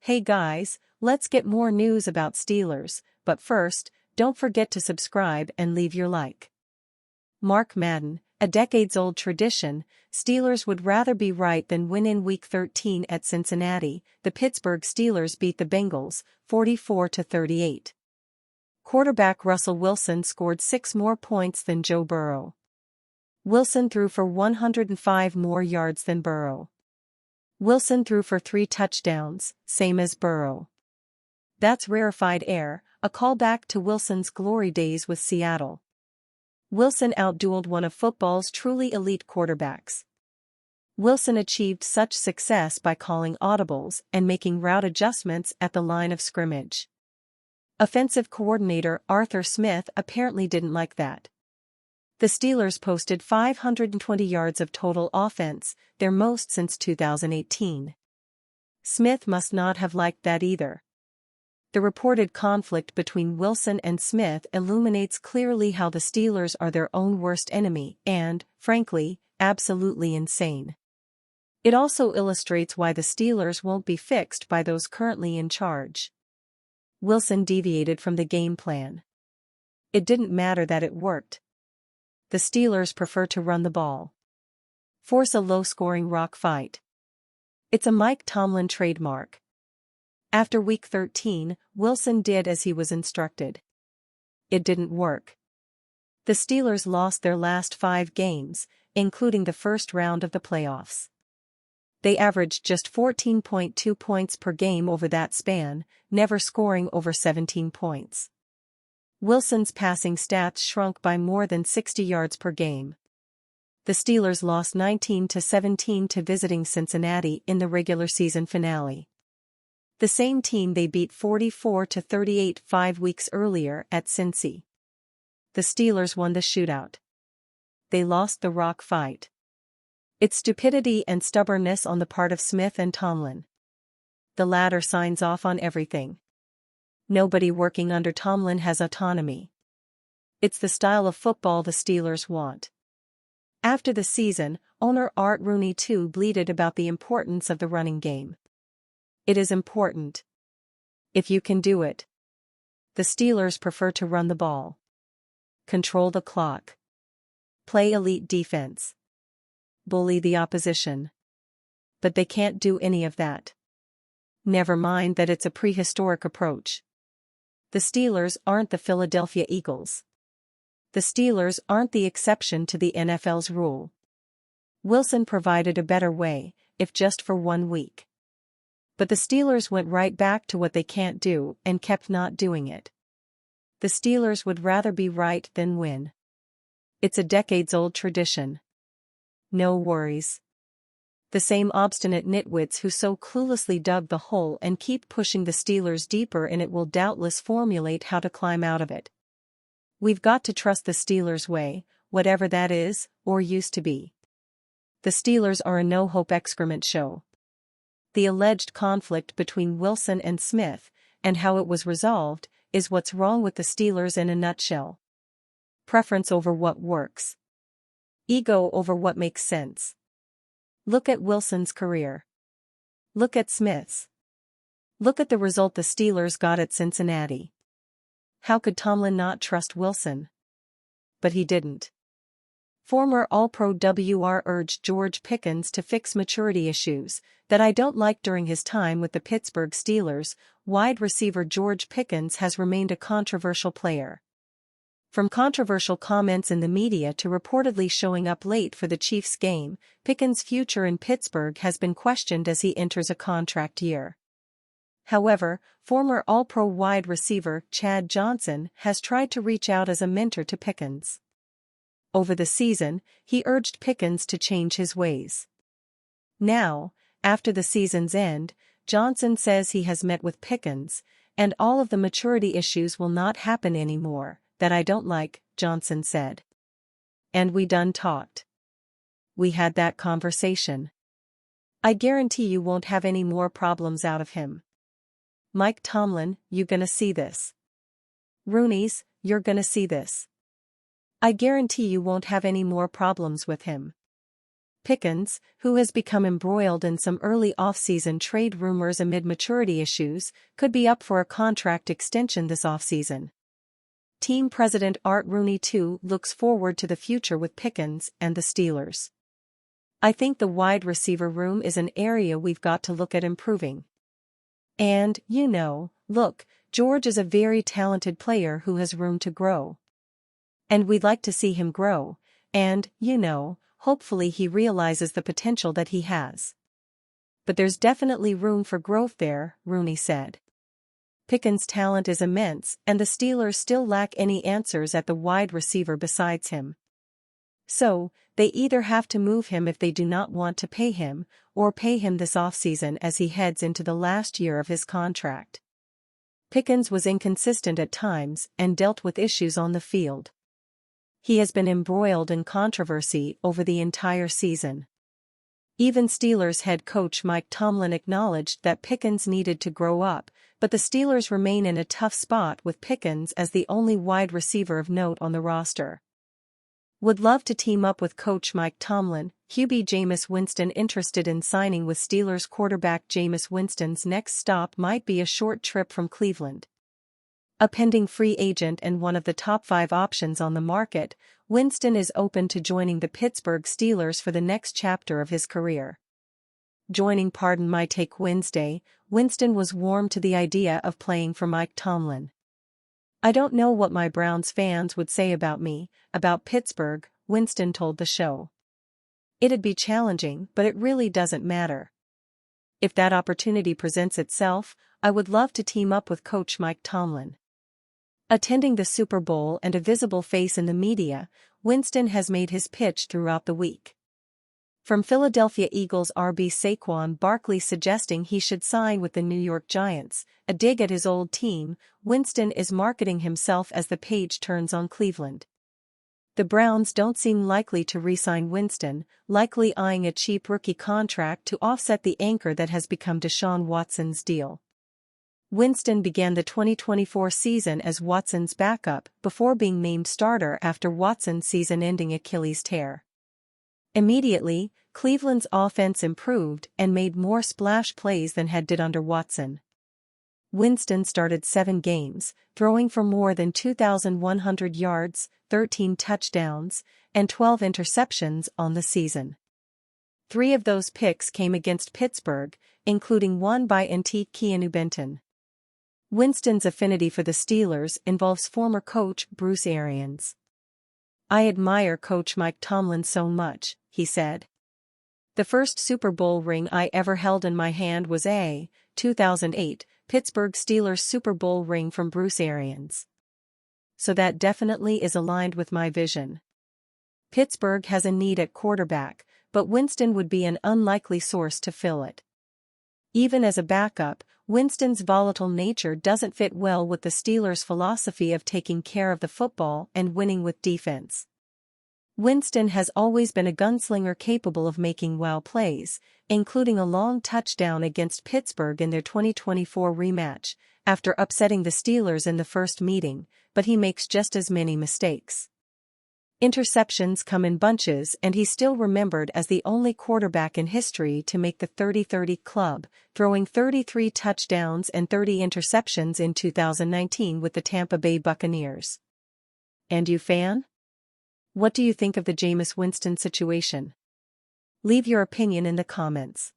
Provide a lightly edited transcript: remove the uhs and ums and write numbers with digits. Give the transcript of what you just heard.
Hey guys, let's get more news about Steelers, but first, don't forget to subscribe and leave your like. Mark Madden, a decades-old tradition, Steelers would rather be right than win in Week 13 at Cincinnati. The Pittsburgh Steelers beat the Bengals, 44-38. Quarterback Russell Wilson scored 6 more points than Joe Burrow. Wilson threw for 105 more yards than Burrow. Wilson threw for 3 touchdowns, same as Burrow. That's rarefied air, a callback to Wilson's glory days with Seattle. Wilson outdueled one of football's truly elite quarterbacks. Wilson achieved such success by calling audibles and making route adjustments at the line of scrimmage. Offensive coordinator Arthur Smith apparently didn't like that. The Steelers posted 520 yards of total offense, their most since 2018. Smith must not have liked that either. The reported conflict between Wilson and Smith illuminates clearly how the Steelers are their own worst enemy and, frankly, absolutely insane. It also illustrates why the Steelers won't be fixed by those currently in charge. Wilson deviated from the game plan. It didn't matter that it worked. The Steelers prefer to run the ball. Force a low-scoring rock fight. It's a Mike Tomlin trademark. After Week 13, Wilson did as he was instructed. It didn't work. The Steelers lost their last 5 games, including the first round of the playoffs. They averaged just 14.2 points per game over that span, never scoring over 17 points. Wilson's passing stats shrunk by more than 60 yards per game. The Steelers lost 19-17 to visiting Cincinnati in the regular season finale. The same team they beat 44-38 5 weeks earlier at Cincy. The Steelers won the shootout. They lost the rock fight. It's stupidity and stubbornness on the part of Smith and Tomlin. The latter signs off on everything. Nobody working under Tomlin has autonomy. It's the style of football the Steelers want. After the season, owner Art Rooney too bleated about the importance of the running game. It is important. If you can do it. The Steelers prefer to run the ball. Control the clock. Play elite defense. Bully the opposition. But they can't do any of that. Never mind that it's a prehistoric approach. The Steelers aren't the Philadelphia Eagles. The Steelers aren't the exception to the NFL's rule. Wilson provided a better way, if just for 1 week. But the Steelers went right back to what they can't do and kept not doing it. The Steelers would rather be right than win. It's a decades-old tradition. No worries. The same obstinate nitwits who so cluelessly dug the hole and keep pushing the Steelers deeper in it will doubtless formulate how to climb out of it. We've got to trust the Steelers' way, whatever that is, or used to be. The Steelers are a no-hope excrement show. The alleged conflict between Wilson and Smith, and how it was resolved, is what's wrong with the Steelers in a nutshell. Preference over what works. Ego over what makes sense. Look at Wilson's career. Look at Smith's. Look at the result the Steelers got at Cincinnati. How could Tomlin not trust Wilson? But he didn't. Former All-Pro WR urged George Pickens to fix maturity issues that I don't like during his time with the Pittsburgh Steelers. Wide receiver George Pickens has remained a controversial player. From controversial comments in the media to reportedly showing up late for the Chiefs game, Pickens' future in Pittsburgh has been questioned as he enters a contract year. However, former All-Pro wide receiver Chad Johnson has tried to reach out as a mentor to Pickens. Over the season, he urged Pickens to change his ways. Now, after the season's end, Johnson says he has met with Pickens, and all of the maturity issues will not happen anymore. That I don't like, Johnson said. And we done talked. We had that conversation. I guarantee you won't have any more problems out of him. Mike Tomlin, you gonna see this. Rooney's, you're gonna see this. I guarantee you won't have any more problems with him. Pickens, who has become embroiled in some early offseason trade rumors amid maturity issues, could be up for a contract extension this offseason. Team president Art Rooney too looks forward to the future with Pickens and the Steelers. "I think the wide receiver room is an area we've got to look at improving. And, look, George is a very talented player who has room to grow. And we'd like to see him grow, and, hopefully he realizes the potential that he has. But there's definitely room for growth there," Rooney said. Pickens' talent is immense, and the Steelers still lack any answers at the wide receiver besides him. So, they either have to move him if they do not want to pay him, or pay him this offseason as he heads into the last year of his contract. Pickens was inconsistent at times and dealt with issues on the field. He has been embroiled in controversy over the entire season. Even Steelers head coach Mike Tomlin acknowledged that Pickens needed to grow up, but the Steelers remain in a tough spot with Pickens as the only wide receiver of note on the roster. "Would love to team up with Coach Mike Tomlin." QB Jameis Winston interested in signing with Steelers quarterback Jameis Winston's next stop might be a short trip from Cleveland. A pending free agent and one of the top 5 options on the market, Winston is open to joining the Pittsburgh Steelers for the next chapter of his career. Joining Pardon My Take Wednesday, Winston was warm to the idea of playing for Mike Tomlin. "I don't know what my Browns fans would say about me, about Pittsburgh," Winston told the show. "It'd be challenging, but it really doesn't matter. If that opportunity presents itself, I would love to team up with Coach Mike Tomlin." Attending the Super Bowl and a visible face in the media, Winston has made his pitch throughout the week. From Philadelphia Eagles RB Saquon Barkley suggesting he should sign with the New York Giants, a dig at his old team, Winston is marketing himself as the page turns on Cleveland. The Browns don't seem likely to re-sign Winston, likely eyeing a cheap rookie contract to offset the anchor that has become Deshaun Watson's deal. Winston began the 2024 season as Watson's backup before being named starter after Watson's season-ending Achilles tear. Immediately, Cleveland's offense improved and made more splash plays than had did under Watson. Winston started 7 games, throwing for more than 2,100 yards, 13 touchdowns, and 12 interceptions on the season. 3 of those picks came against Pittsburgh, including one by Keanu Benton. Winston's affinity for the Steelers involves former coach Bruce Arians. "I admire Coach Mike Tomlin so much," he said. "The first Super Bowl ring I ever held in my hand was a 2008 Pittsburgh Steelers Super Bowl ring from Bruce Arians. So that definitely is aligned with my vision." Pittsburgh has a need at quarterback, but Winston would be an unlikely source to fill it. Even as a backup, Winston's volatile nature doesn't fit well with the Steelers' philosophy of taking care of the football and winning with defense. Winston has always been a gunslinger capable of making wow plays, including a long touchdown against Pittsburgh in their 2024 rematch, after upsetting the Steelers in the first meeting, but he makes just as many mistakes. Interceptions come in bunches, and he's still remembered as the only quarterback in history to make the 30-30 club, throwing 33 touchdowns and 30 interceptions in 2019 with the Tampa Bay Buccaneers. And you, fan? What do you think of the Jameis Winston situation? Leave your opinion in the comments.